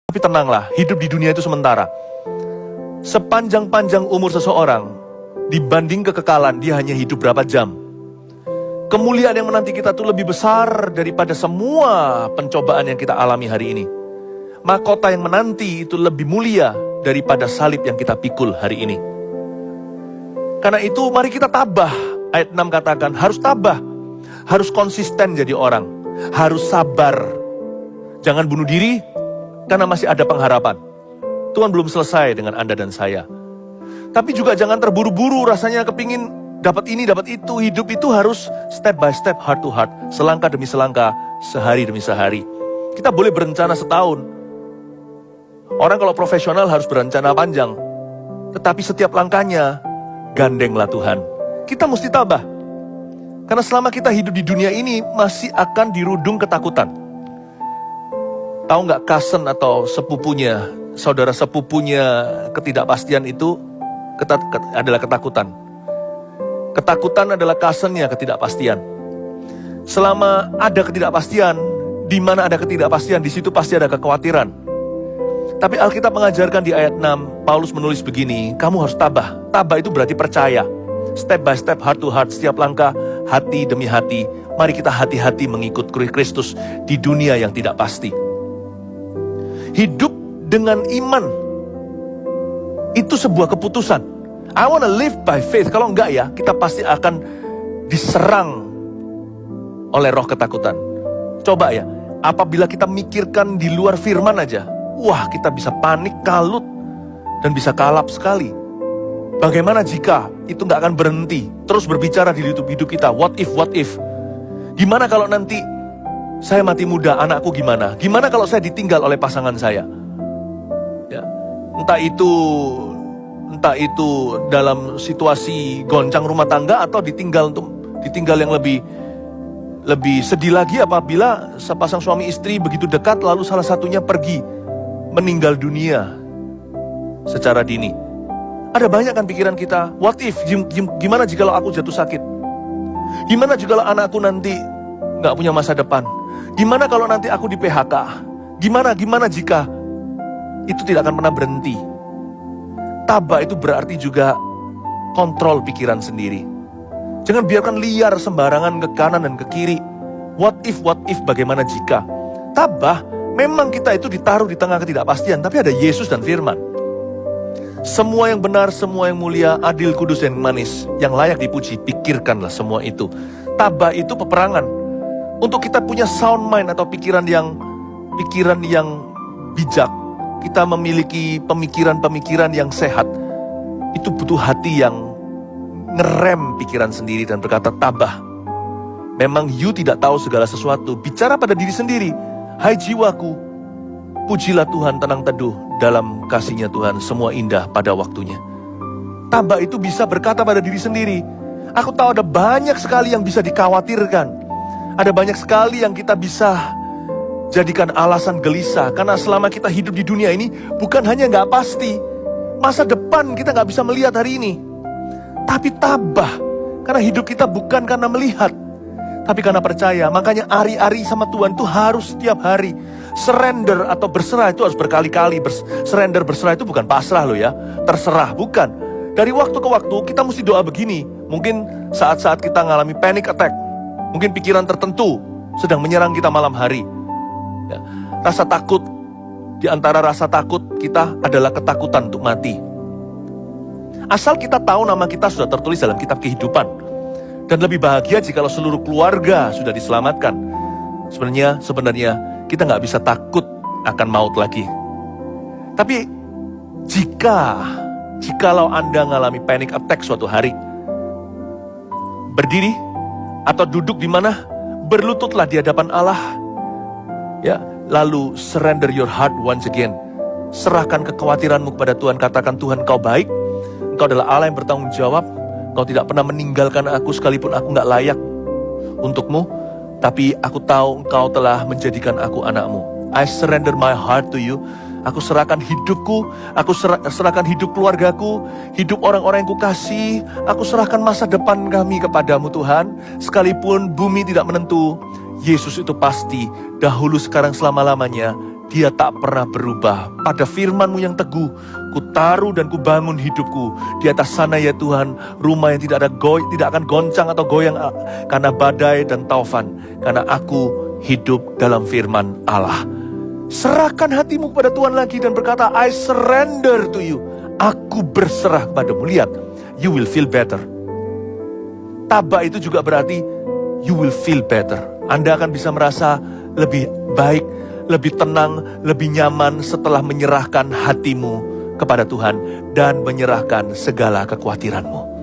Tapi tenanglah, hidup di dunia itu sementara. Sepanjang-panjang umur seseorang, dibanding kekekalan, dia hanya hidup berapa jam. Kemuliaan yang menanti kita itu lebih besar daripada semua pencobaan yang kita alami hari ini. Mahkota yang menanti itu lebih mulia daripada salib yang kita pikul hari ini. Karena itu mari kita tabah. Ayat 6 katakan harus tabah. Harus konsisten jadi orang. Harus sabar. Jangan bunuh diri karena masih ada pengharapan. Tuhan belum selesai dengan Anda dan saya. Tapi juga jangan terburu-buru rasanya kepingin dapat ini, dapat itu. Hidup itu harus step by step, heart to heart. Selangkah demi selangkah, sehari demi sehari. Kita boleh berencana setahun. Orang kalau profesional harus berencana panjang. Tetapi setiap langkahnya, gandenglah Tuhan. Kita mesti tabah. Karena selama kita hidup di dunia ini, masih akan dirudung ketakutan. Tahu nggak cousin atau sepupunya, saudara sepupunya ketidakpastian itu adalah ketakutan. Ketakutan adalah cousinnya ketidakpastian. Selama ada ketidakpastian, di mana ada ketidakpastian, di situ pasti ada kekhawatiran. Tapi Alkitab mengajarkan di ayat 6, Paulus menulis begini, kamu harus tabah. Tabah itu berarti percaya. Step by step, heart to heart, setiap langkah, hati demi hati. Mari kita hati-hati mengikut Kristus di dunia yang tidak pasti. Hidup dengan iman itu sebuah keputusan. I wanna live by faith. Kalau enggak ya, kita pasti akan diserang oleh roh ketakutan. Coba ya, apabila kita mikirkan di luar firman aja, wah kita bisa panik, kalut, dan bisa kalap sekali. Bagaimana jika itu nggak akan berhenti, terus berbicara di hidup kita, what if? Gimana kalau nanti saya mati muda, anakku gimana? Gimana kalau saya ditinggal oleh pasangan saya? Ya, entah itu dalam situasi goncang rumah tangga atau ditinggal yang lebih sedih lagi apabila sepasang suami istri begitu dekat lalu salah satunya pergi meninggal dunia secara dini. Ada banyak kan pikiran kita, what if, gimana jika aku jatuh sakit? Gimana jika anakku nanti gak punya masa depan? Gimana kalau nanti aku di PHK? Gimana jika? Itu tidak akan pernah berhenti. Tabah itu berarti juga kontrol pikiran sendiri. Jangan biarkan liar sembarangan ke kanan dan ke kiri. What if, bagaimana jika? Tabah, memang kita itu ditaruh di tengah ketidakpastian, tapi ada Yesus dan firman. Semua yang benar, semua yang mulia, adil, kudus, dan manis, yang layak dipuji, pikirkanlah semua itu. Tabah itu peperangan. Untuk kita punya sound mind atau pikiran yang bijak, kita memiliki pemikiran-pemikiran yang sehat, itu butuh hati yang ngerem pikiran sendiri dan berkata tabah. Memang you tidak tahu segala sesuatu, bicara pada diri sendiri. Hai jiwaku, pujilah Tuhan, tenang teduh dalam kasih-Nya Tuhan, semua indah pada waktunya. Tabah itu bisa berkata pada diri sendiri, aku tahu ada banyak sekali yang bisa dikhawatirkan. Ada banyak sekali yang kita bisa jadikan alasan gelisah. Karena selama kita hidup di dunia ini, bukan hanya gak pasti, masa depan kita gak bisa melihat hari ini. Tapi tabah, karena hidup kita bukan karena melihat, tapi karena percaya. Makanya ari-ari sama Tuhan itu harus setiap hari. Surrender atau berserah itu harus berkali-kali. Surrender, berserah itu bukan pasrah loh ya, terserah, bukan. Dari waktu ke waktu kita mesti doa begini. Mungkin saat-saat kita ngalami panic attack, mungkin pikiran tertentu sedang menyerang kita malam hari. Ya, rasa takut, di antara rasa takut kita adalah ketakutan untuk mati. Asal kita tahu nama kita sudah tertulis dalam kitab kehidupan. Dan lebih bahagia jika seluruh keluarga sudah diselamatkan. Sebenarnya kita nggak bisa takut akan maut lagi. Tapi jikalau Anda mengalami panic attack suatu hari, berdiri atau duduk di mana, berlututlah di hadapan Allah. Ya, lalu surrender your heart once again. Serahkan kekhawatiranmu kepada Tuhan. Katakan, Tuhan, Kau baik. Engkau adalah Allah yang bertanggung jawab. Kau tidak pernah meninggalkan aku sekalipun aku gak layak untukmu. Tapi aku tahu Engkau telah menjadikan aku anakmu. I surrender my heart to you. Aku serahkan hidupku, aku serahkan hidup keluargaku, hidup orang-orang yang kukasih. Aku serahkan masa depan kami kepadamu Tuhan. Sekalipun bumi tidak menentu, Yesus itu pasti dahulu, sekarang, selama-lamanya Dia tak pernah berubah. Pada firman-Mu yang teguh, ku taruh dan ku bangun hidupku. Di atas sana ya Tuhan, rumah yang tidak akan goncang atau goyang karena badai dan taufan. Karena aku hidup dalam firman Allah. Serahkan hatimu kepada Tuhan lagi dan berkata, I surrender to you. Aku berserah kepadamu. Lihat, you will feel better. Tabah itu juga berarti you will feel better. Anda akan bisa merasa lebih baik, lebih tenang, lebih nyaman setelah menyerahkan hatimu kepada Tuhan dan menyerahkan segala kekhawatiranmu.